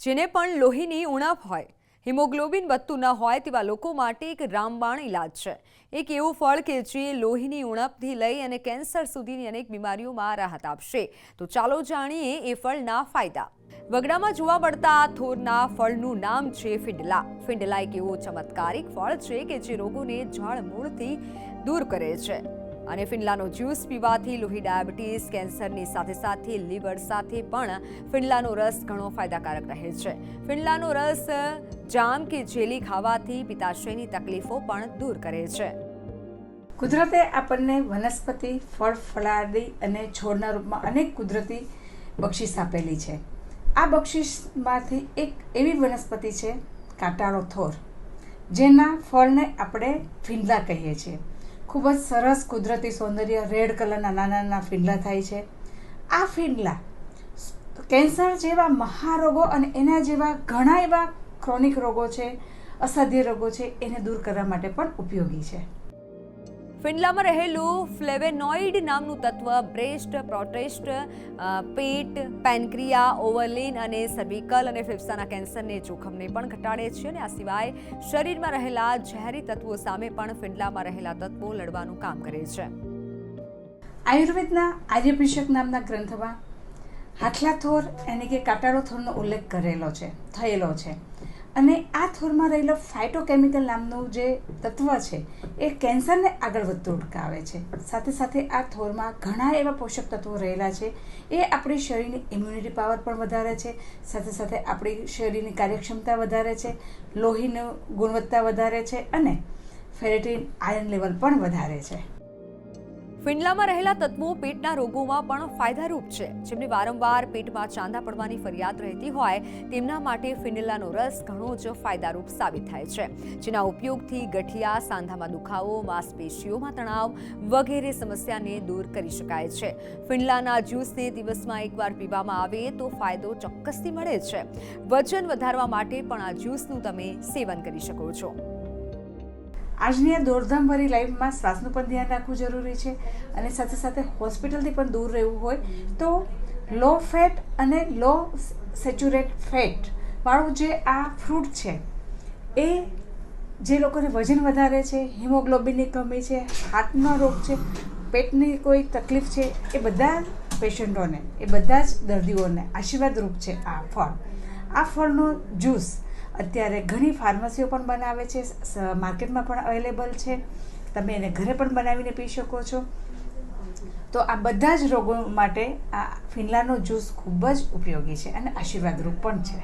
જેને પણ લોહીની ઉણપ હોય, હિમોગ્લોબિન વધતું ન હોય તેવા લોકો માટે એક રામબાણ ઇલાજ છે। એક એવું ફળ કે જે લોહીની ઉણપથી લઈ અને કેન્સર સુધીની અનેક બીમારીઓમાં રાહત આપશે। તો ચાલો જાણીએ એ ફળના ફાયદા। વગડામાં જોવા મળતા આ થોરના ફળનું નામ છે ફિંડલા। ફિંડલા એક એવું ચમત્કારિક ફળ છે કે જે રોગોને જડમૂળથી દૂર કરે છે। અને ફિંડલાનો જ્યુસ પીવાથી લોહી, ડાયાબિટીસ, કેન્સરની સાથે લીવર સાથે પણ ફિંડલાનો રસ ઘણો ફાયદાકારક રહે છે। ફિંડલાનો રસ જામ કે જેલી ખાવાથી પિત્તાશયની તકલીફો પણ દૂર કરે છે। કુદરતે આપણને વનસ્પતિ, ફળ, ફળાદી અને છોડના રૂપમાં અનેક કુદરતી બક્ષિસ આપેલી છે। આ બક્ષિસમાંથી એક એવી વનસ્પતિ છે કાંટાળો થોર, જેના ફળને આપણે ફિંડલા કહીએ છીએ। ખૂબ જ સરસ કુદરતી સૌંદર્ય, રેડ કલરના નાના નાના ફિંડલા થાય છે। આ ફિંડલા કેન્સર જેવા મહારોગો અને એના જેવા ઘણા એવા ક્રોનિક રોગો છે, અસાધ્ય રોગો છે, એને દૂર કરવા માટે પણ ઉપયોગી છે। ફિંડલામાં રહેલું ફ્લેવેનોઇડ નામનું તત્વ બ્રેસ્ટ, પ્રોસ્ટેટ, પેટ, પેનક્રિયા, ઓવલિન અને સર્વિકલ અને ફેફસાના કેન્સરને જોખમને પણ ઘટાડે છે। અને આ સિવાય શરીરમાં રહેલા ઝેરી તત્વો સામે પણ ફિંડલામાં રહેલા તત્વો લડવાનું કામ કરે છે। આયુર્વેદના આર્યભિષક નામના ગ્રંથમાં હાથલા થોર એટલે કે કાંટાળો થોરનો ઉલ્લેખ થયેલો છે। અને આ થોરમાં રહેલો ફાઇટોકેમિકલ નામનું જે તત્વ છે એ કેન્સરને આગળ વધતું અટકાવે છે। સાથે સાથે આ થોરમાં ઘણા એવા પોષક તત્વો રહેલા છે, એ આપણી શરીરની ઇમ્યુનિટી પાવર પણ વધારે છે, સાથે સાથે આપણી શરીરની કાર્યક્ષમતા વધારે છે, લોહીની ગુણવત્તા વધારે છે અને ફેરેટિન આયર્ન લેવલ પણ વધારે છે। ફિંડલામાં રહેલા તત્વો પેટના રોગોમાં પણ ફાયદારૂપ છે। જેમને વારંવાર પેટમાં ચાંદા પડવાની ફરિયાદ રહેતી હોય તેમના માટે ફિંડલાનો રસ ઘણો જ ફાયદારૂપ સાબિત થાય છે। જેના ઉપયોગથી ગઠિયા, સાંધામાં દુખાવો, માંસપેશીઓમાં તણાવ વગેરે સમસ્યાને દૂર કરી શકાય છે। ફિંડલાના જ્યુસને દિવસમાં એકવાર પીવામાં આવે તો ફાયદો ચોક્કસથી મળે છે। વજન વધારવા માટે પણ આ જ્યુસનું તમે સેવન કરી શકો છો। આજની આ દોડધામભરી લાઈફમાં શ્વાસનું પણ ધ્યાન રાખવું જરૂરી છે અને સાથે સાથે હોસ્પિટલથી પણ દૂર રહેવું હોય તો લો ફેટ અને લો સેચ્યુરેટ ફેટ વાળું જે આ ફ્રૂટ છે એ જે લોકોને વજન વધારે છે, હિમોગ્લોબિનની કમી છે, હાર્ટનો રોગ છે, પેટની કોઈ તકલીફ છે, એ બધા પેશન્ટોને, એ બધા જ દર્દીઓને આશીર્વાદરૂપ છે આ ફળ। આ ફળનો જ્યુસ અત્યારે ઘણી ફાર્મસીઓ પણ બનાવે છે, માર્કેટમાં પણ અવેલેબલ છે, તમે એને ઘરે પણ બનાવીને પી શકો છો। તો આ બધા જ રોગો માટે આ ફિંડલાનો જ્યુસ ખૂબ જ ઉપયોગી છે અને આશીર્વાદરૂપ પણ છે।